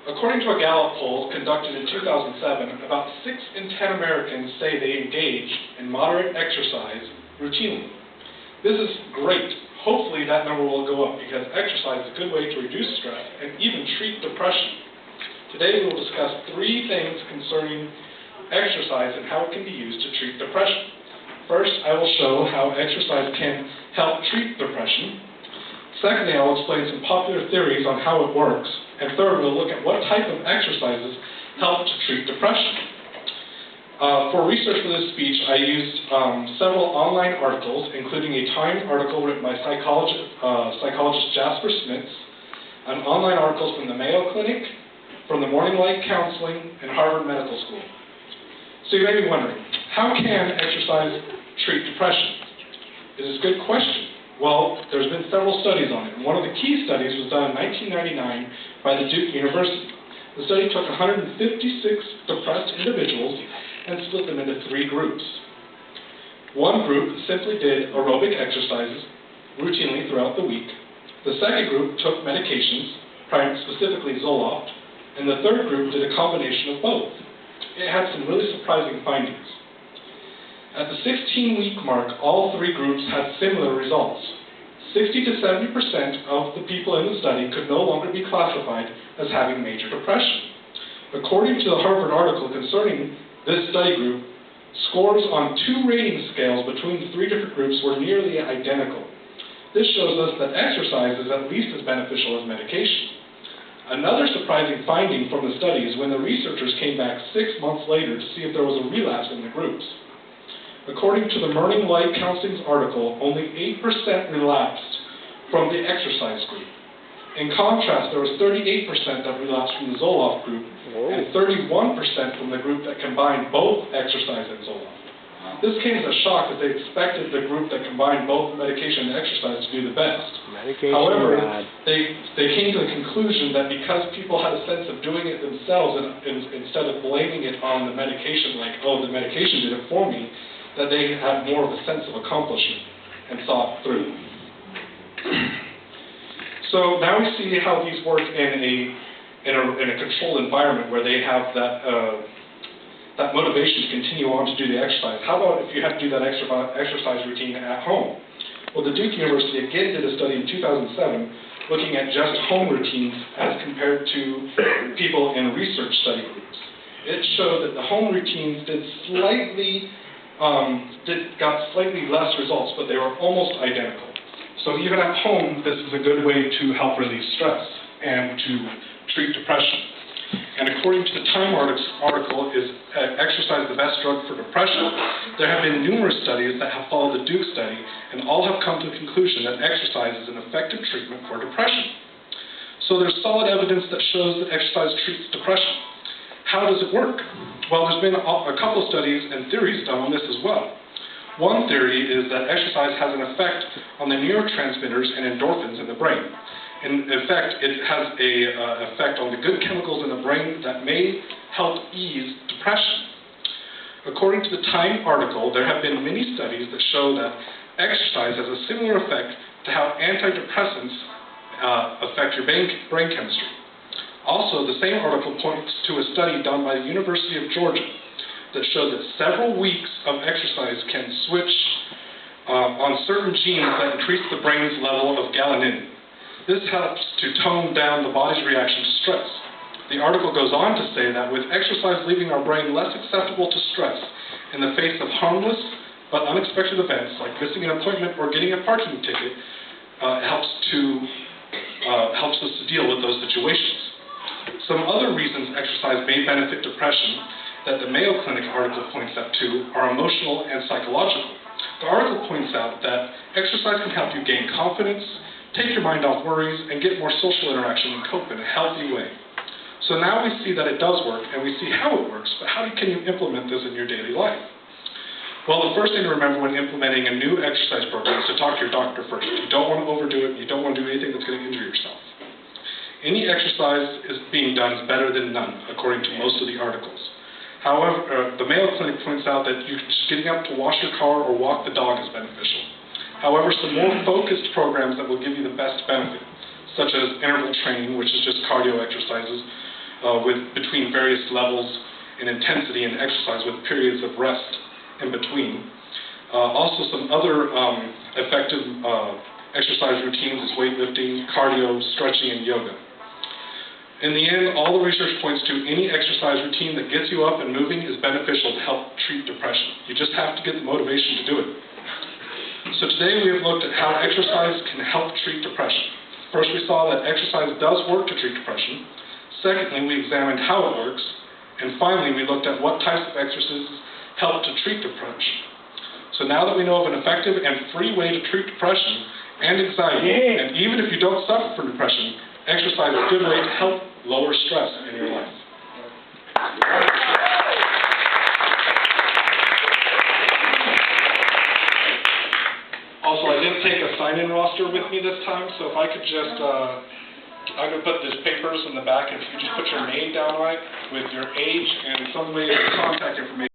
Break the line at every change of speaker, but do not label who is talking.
According to a Gallup poll conducted in 2007, about 6 in 10 Americans say they engage in moderate exercise routinely. This is great. Hopefully that number will go up because exercise is a good way to reduce stress and even treat depression. Today we will discuss 3 things concerning exercise and how it can be used to treat depression. First, I will show how exercise can help treat depression. Secondly, I will explain some popular theories on how it works. And third, we'll look at what type of exercises help to treat depression. For research for this speech, I used several online articles, including a Time article written by psychologist Jasper Smits, and online articles from the Mayo Clinic, from the Morning Light Counseling, and Harvard Medical School. So you may be wondering, how can exercise treat depression? It is a good question. Well, there's been several studies on it, and one of the key studies was done in 1999 by the Duke University. The study took 156 depressed individuals and split them into 3 groups. One group simply did aerobic exercises routinely throughout the week. The second group took medications, specifically Zoloft, and the third group did a combination of both. It had some really surprising findings. At the 16-week mark, all 3 groups had similar results. 60 to 70% of the people in the study could no longer be classified as having major depression. According to the Harvard article concerning this study group, scores on 2 rating scales between the 3 different groups were nearly identical. This shows us that exercise is at least as beneficial as medication. Another surprising finding from the study is when the researchers came back 6 months later to see if there was a relapse in the groups. According to the Morning Light Counseling's article, only 8% relapsed from the exercise group. In contrast, there was 38% that relapsed from the Zoloft group, and 31% from the group that combined both exercise and Zoloft. This came as a shock that they expected the group that combined both medication and exercise to do the best. However, they came to the conclusion that because people had a sense of doing it themselves and instead of blaming it on the medication, like, oh, the medication did it for me, that they had more of a sense of accomplishment and saw it through. So now we see how these work in a controlled environment where they have that motivation to continue on to do the exercise. How about if you had to do that exercise routine at home? Well, the Duke University again did a study in 2007 looking at just home routines as compared to people in research study groups. It showed that the home routines got slightly less results, but they were almost identical. So even at home, this is a good way to help relieve stress and to treat depression. And according to the Time article, is exercise the best drug for depression? There have been numerous studies that have followed the Duke study, and all have come to the conclusion that exercise is an effective treatment for depression. So there's solid evidence that shows that exercise treats depression. How does it work? Well, there's been a couple of studies and theories done on this as well. One theory is that exercise has an effect on the neurotransmitters and endorphins in the brain. In fact, it has an effect on the good chemicals in the brain that may help ease depression. According to the Time article, there have been many studies that show that exercise has a similar effect to how antidepressants affect your brain chemistry. Also, the same article points to a study done by the University of Georgia that showed that several weeks of exercise can switch on certain genes that increase the brain's level of galanin. This helps to tone down the body's reaction to stress. The article goes on to say that with exercise leaving our brain less susceptible to stress in the face of harmless but unexpected events like missing an appointment or getting a parking ticket, helps us to deal with those situations. Some other reasons exercise may benefit depression that the Mayo Clinic article points out to are emotional and psychological. The article points out that exercise can help you gain confidence, take your mind off worries, and get more social interaction and cope in a healthy way. So now we see that it does work, and we see how it works, but how can you implement this in your daily life? Well, the first thing to remember when implementing a new exercise program is to talk to your doctor first. You don't want to overdo it, you don't want to do anything that's going to injure yourself. Any exercise is being done is better than none, according to most of the articles. However, the Mayo Clinic points out that just getting up to wash your car or walk the dog is beneficial. However, some more focused programs that will give you the best benefit, such as interval training, which is just cardio exercises, between various levels in intensity and exercise with periods of rest in between. Also some other effective exercise routines is weightlifting, cardio, stretching, and yoga. In the end, all the research points to any exercise routine that gets you up and moving is beneficial to help treat depression. You just have to get the motivation to do it. So today we have looked at how exercise can help treat depression. First, we saw that exercise does work to treat depression. Secondly, we examined how it works. And finally, we looked at what types of exercises help to treat depression. So now that we know of an effective and free way to treat depression and anxiety, and even if you don't suffer from depression, exercise is a good way to help lower stress in your life. Also, I didn't take a sign-in roster with me this time, so if I could just, I'm going to put these papers in the back, and if you could just put your name down on it with your age and some way of contact information.